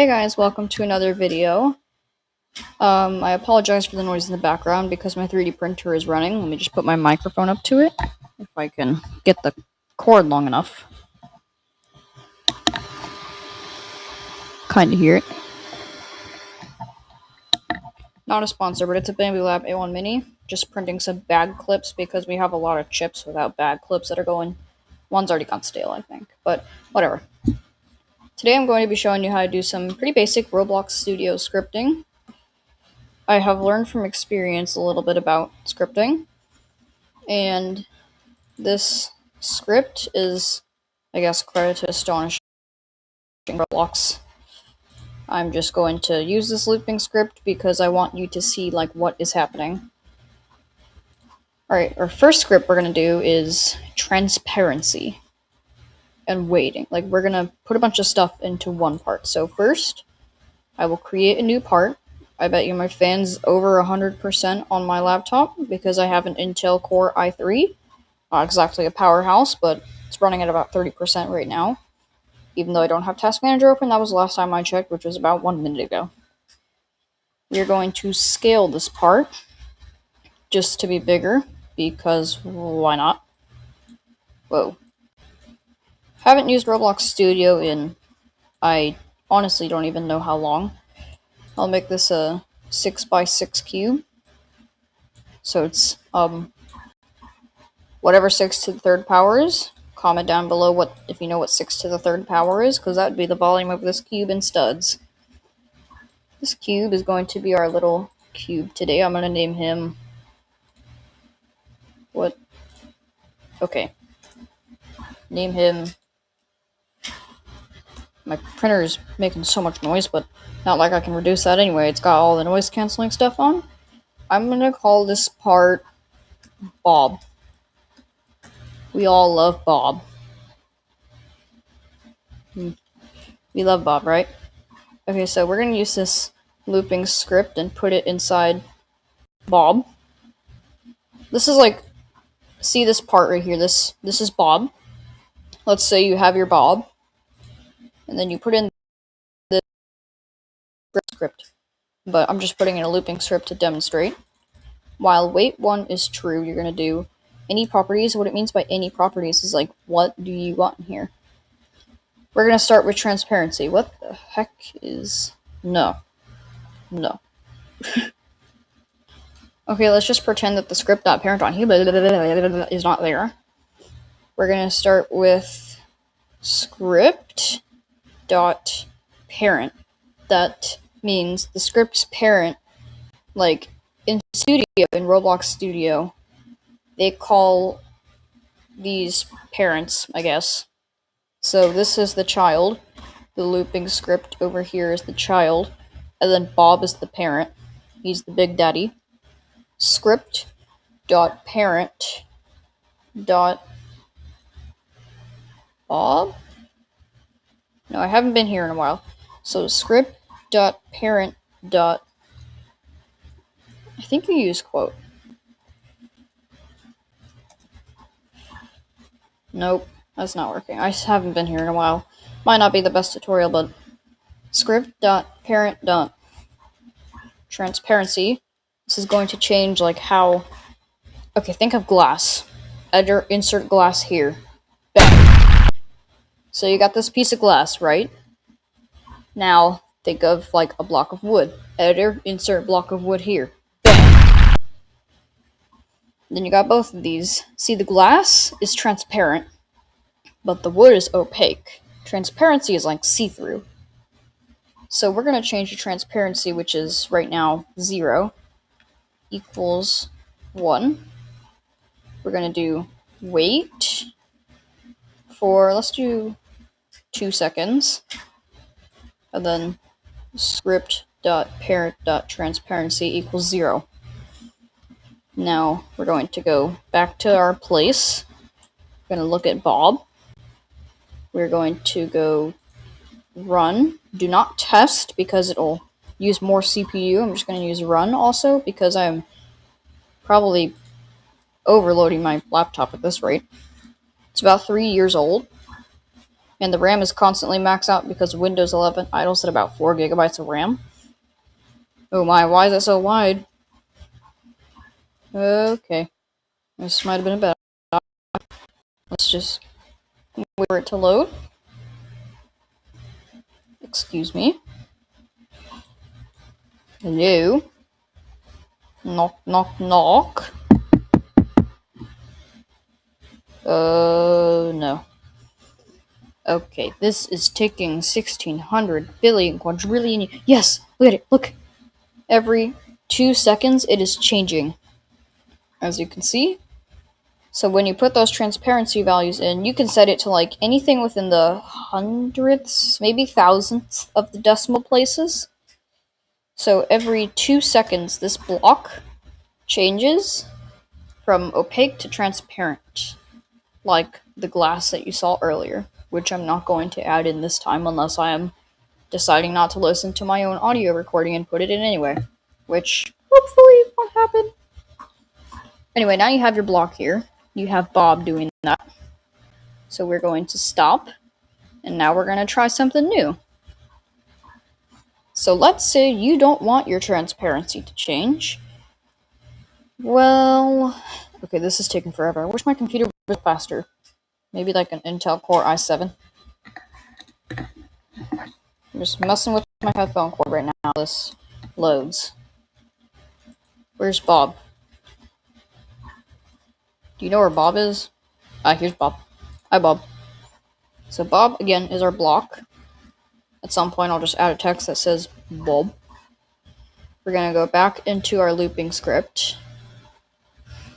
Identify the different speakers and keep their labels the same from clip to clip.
Speaker 1: Hey guys, welcome to another video. I apologize for the noise in the background because my 3D printer is running. Let me just put my microphone up to it, if I can get the cord long enough. Kinda hear it. Not a sponsor, but it's a Bambi Lab A1 Mini. Just printing some bag clips because we have a lot of chips without bag clips that are going. One's already gone stale, I think, but whatever. Today I'm going to be showing you how to do some pretty basic Roblox Studio scripting. I have learned from experience a little bit about scripting, and this script is, I guess, credit to Astonishing Roblox. I'm just going to use this looping script because I want you to see what is happening. Alright, our first script we're going to do is transparency and weighting. We're going to put a bunch of stuff into one part. So first, I will create a new part. I bet you my fan's over 100% on my laptop because I have an Intel Core i3. Not exactly a powerhouse, but it's running at about 30% right now. Even though I don't have Task Manager open, that was the last time I checked, which was about 1 minute ago. We're going to scale this part just to be bigger, because why not? Whoa. Haven't used Roblox Studio in, I honestly don't even know how long. I'll make this a 6x6 cube. So it's, whatever 6 to the third power is. Comment down below if you know what 6 to the third power is, because that would be the volume of this cube in studs. This cube is going to be our little cube today. I'm going to name him... What? Okay. Name him... My printer is making so much noise, but not like I can reduce that anyway. It's got all the noise canceling stuff on. I'm going to call this part Bob. We all love Bob. We love Bob, right? Okay, so we're going to use this looping script and put it inside Bob. This is see this part right here, this is Bob. Let's say you have your Bob, and then you put in the script, but I'm just putting in a looping script to demonstrate. While weight 1 is true, you're going to do any properties. What it means by any properties is what do you want in here? We're going to start with transparency. What the heck is... No. Okay, let's just pretend that the script.parent on here is not there. We're going to start with script.parent. That means the script's parent, in Roblox Studio, they call these parents, I guess. So this is the child. The looping script over here is the child. And then Bob is the parent. He's the big daddy. Script.parent. Bob? No, I haven't been here in a while. So script.parent. I think you use quote. Nope, that's not working. I haven't been here in a while. Might not be the best tutorial, but script.parent. Transparency. This is going to change how... Okay, think of glass. Editor, insert glass here. Bam! So you got this piece of glass, right? Now, think of a block of wood. Editor, insert block of wood here. Bam! Then you got both of these. See, the glass is transparent, but the wood is opaque. Transparency is see-through. So we're going to change the transparency, which is right now 0, equals 1. We're going to do weight for, let's do 2 seconds. And then script.parent.transparency equals 0. Now we're going to go back to our place. We're going to look at Bob. We're going to go run. Do not test because it'll use more CPU. I'm just going to use run also because I'm probably overloading my laptop at this rate. It's about 3 years old. And the RAM is constantly maxed out because Windows 11 idles at about 4 gigabytes of RAM. Oh my, why is it so wide? Okay. This might have been a bad. Let's just wait for it to load. Excuse me. Hello? Knock, knock, knock. No. Okay, this is taking 1600 billion quadrillion. Yes! Look at it, look! Every 2 seconds, it is changing. As you can see. So when you put those transparency values in, you can set it to like anything within the hundredths, maybe thousandths of the decimal places. So every 2 seconds, this block changes from opaque to transparent, like the glass that you saw earlier, which I'm not going to add in this time unless I am deciding not to listen to my own audio recording and put it in anyway, which hopefully won't happen. Anyway, now you have your block here. You have Bob doing that. So we're going to stop, and now we're going to try something new. So let's say you don't want your transparency to change. Well, okay, this is taking forever. I wish my computer was faster. Maybe like an Intel Core i7. I'm just messing with my headphone cord right now. This loads. Where's Bob? Do you know where Bob is? Here's Bob. Hi, Bob. So Bob, again, is our block. At some point, I'll just add a text that says Bob. We're going to go back into our looping script.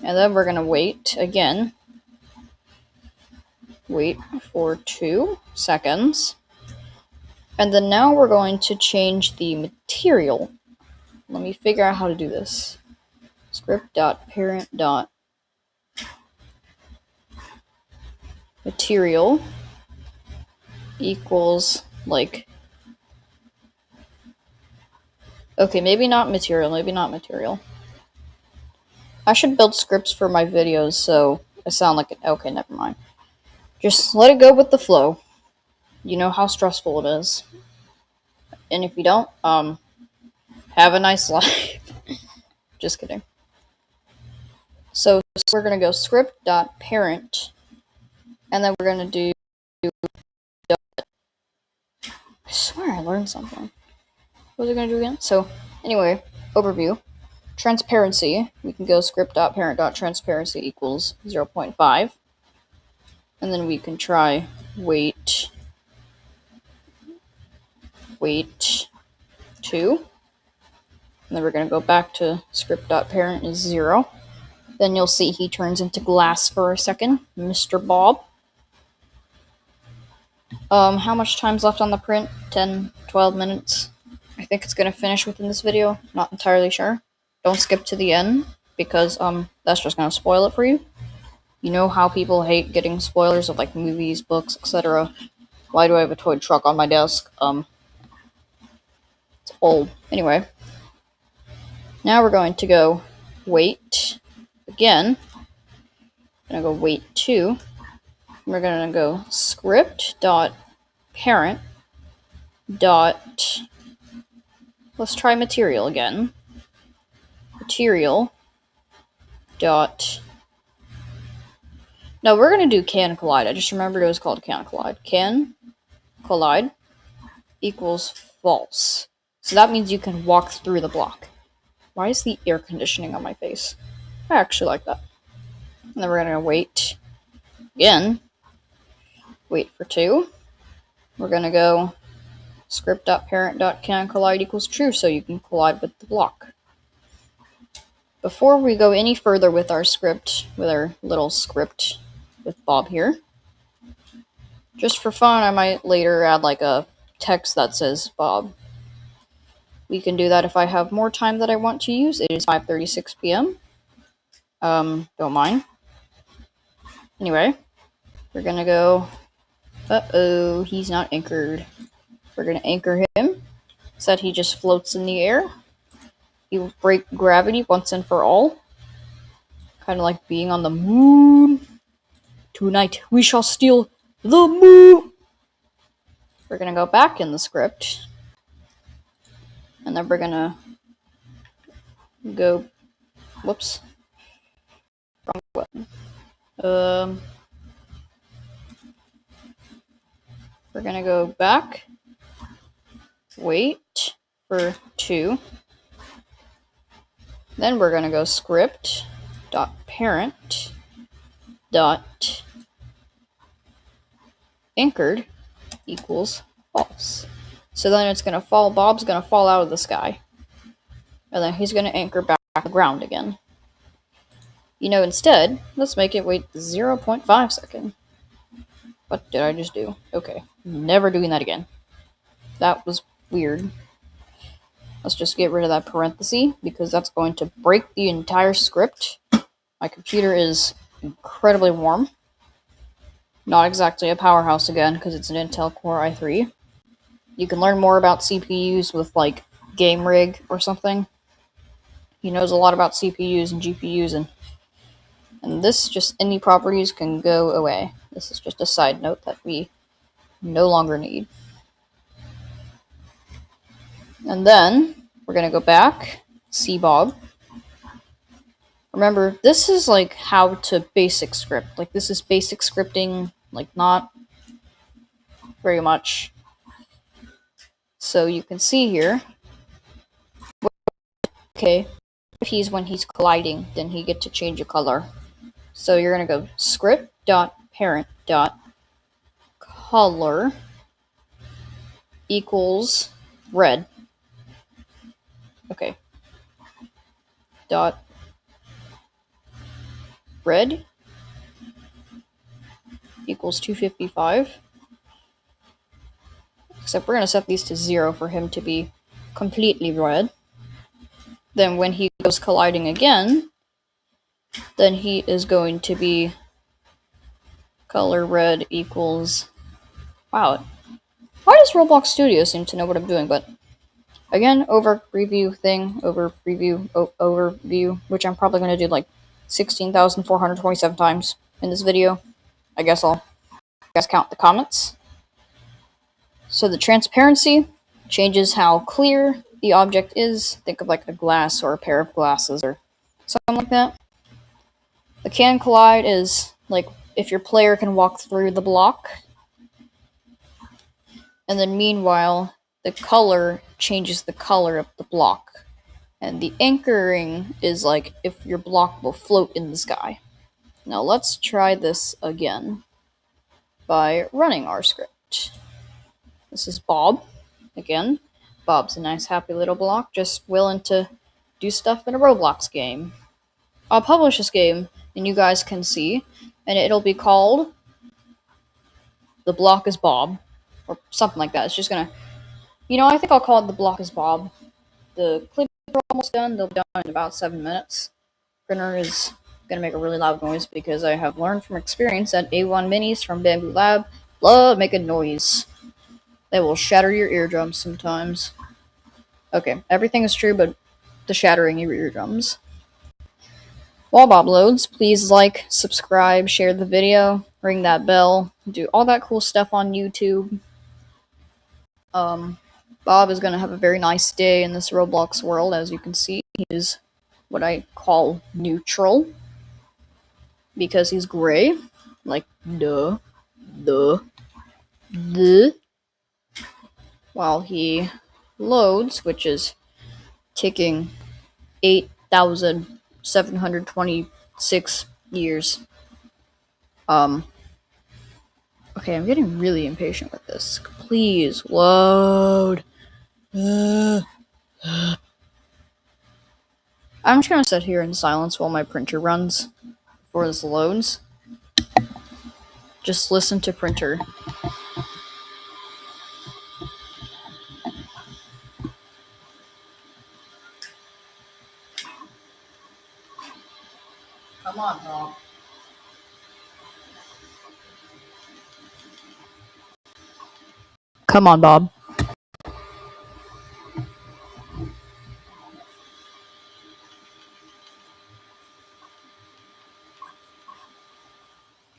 Speaker 1: And then we're going to wait again. Wait for 2 seconds. And then now we're going to change the material. Let me figure out how to do this. Script.parent.material equals like, okay, maybe not material. I should build scripts for my videos so I sound like okay, never mind. Just let it go with the flow. You know how stressful it is. And if you don't, have a nice life. Just kidding. So we're going to go script.parent, and then we're going to do, I swear I learned something. What was I going to do again? So anyway, overview. Transparency, we can go script.parent.transparency equals 0.5. And then we can try wait 2. And then we're going to go back to script.parent is 0. Then you'll see he turns into glass for a second. Mr. Bob. How much time's left on the print? 10, 12 minutes. I think it's going to finish within this video. Not entirely sure. Don't skip to the end, because that's just going to spoil it for you. You know how people hate getting spoilers of like movies, books, etc. Why do I have a toy truck on my desk? It's old. Anyway. Now we're going to go wait again. I'm going to go wait 2. We're going to go script.parent. Let's try material again. Material. No, we're going to do can collide. I just remembered it was called can collide. Can collide equals false. So that means you can walk through the block. Why is the air conditioning on my face? I actually like that. And then we're going to wait again. Wait for 2. We're going to go script.parent.canCollide equals true, so you can collide with the block. Before we go any further with our script, with our little script with Bob here, just for fun, I might later add like a text that says Bob. We can do that if I have more time that I want to use. It is 5:36 p.m. Don't mind. Anyway, we're gonna go. Uh-oh, he's not anchored. We're gonna anchor him. So that he just floats in the air. He will break gravity once and for all. Kind of like being on the moon. Tonight we shall steal the moon. We're gonna go back in the script, and then we're gonna go, whoops, wrong button. We're gonna go back, wait for 2, then we're gonna go script dot parent dot anchored equals false. So then it's gonna fall, Bob's gonna fall out of the sky, and then he's gonna anchor back to the ground again. You know, instead, let's make it wait 0.5 seconds. What did I just do? Okay, never doing that again. That was weird. Let's just get rid of that parenthesis, because that's going to break the entire script. My computer is incredibly warm. Not exactly a powerhouse again, because it's an Intel Core i3. You can learn more about CPUs with, like, Game Rig or something. He knows a lot about CPUs and GPUs, and this, just any properties can go away. This is just a side note that we no longer need. And then we're going to go back, see Bob. Remember, this is like how to basic script. Like, this is basic scripting, like, not very much. So you can see here, okay, if when he's colliding, then he get to change a color. So you're going to go script.parent.color equals red. Okay. Dot red equals 255. Except we're going to set these to 0 for him to be completely red. Then when he goes colliding again, then he is going to be color red equals... Wow. Why does Roblox Studio seem to know what I'm doing? But again, overview, which I'm probably going to do like 16,427 times in this video. I guess I'll count the comments. So the transparency changes how clear the object is. Think of like a glass or a pair of glasses or something like that. The can collide is like if your player can walk through the block. And then meanwhile, the color changes the color of the block. And the anchoring is like if your block will float in the sky. Now let's try this again by running our script. This is Bob. Again, Bob's a nice happy little block, just willing to do stuff in a Roblox game. I'll publish this game, and you guys can see, and it'll be called The Block is Bob, or something like that. It's just gonna, I think I'll call it The Block is Bob. The clips are almost done. They'll be done in about 7 minutes. Printer is gonna make a really loud noise because I have learned from experience that A1 minis from Bamboo Lab love making noise. They will shatter your eardrums sometimes. Okay, everything is true, but the shattering your eardrums. While Bob loads, please like, subscribe, share the video, ring that bell, do all that cool stuff on YouTube. Bob is going to have a very nice day in this Roblox world. As you can see, he is what I call neutral, because he's gray, like duh. While he loads, which is taking 8,726 years. Okay, I'm getting really impatient with this. Please, load. I'm just gonna sit here in silence while my printer runs before this loads. Just listen to printer. Come on, Bob. Come on, Bob.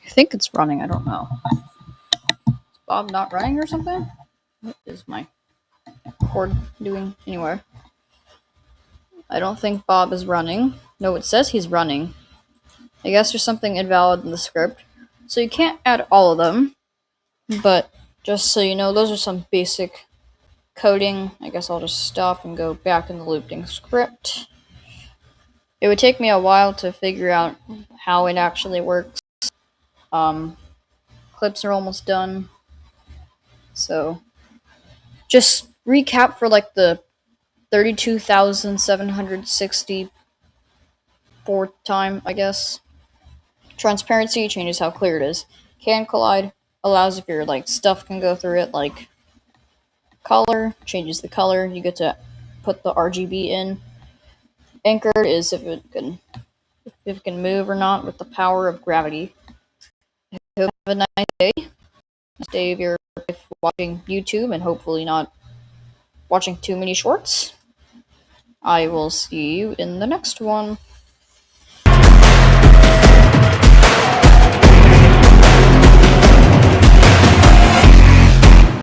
Speaker 1: I think it's running, I don't know. Is Bob not running or something? What is my cord doing? Anyway, I don't think Bob is running. No, it says he's running. I guess there's something invalid in the script. So you can't add all of them, but just so you know, those are some basic coding. I guess I'll just stop and go back in the looping script. It would take me a while to figure out how it actually works. Clips are almost done. So just recap for like the 32,764th time, I guess. Transparency changes how clear it is. Can collide allows if your like stuff can go through it. Like color changes the color. You get to put the RGB in. Anchored is if it can move or not with the power of gravity. Hope you have a nice day. Nice day of your life watching YouTube and hopefully not watching too many shorts. I will see you in the next one.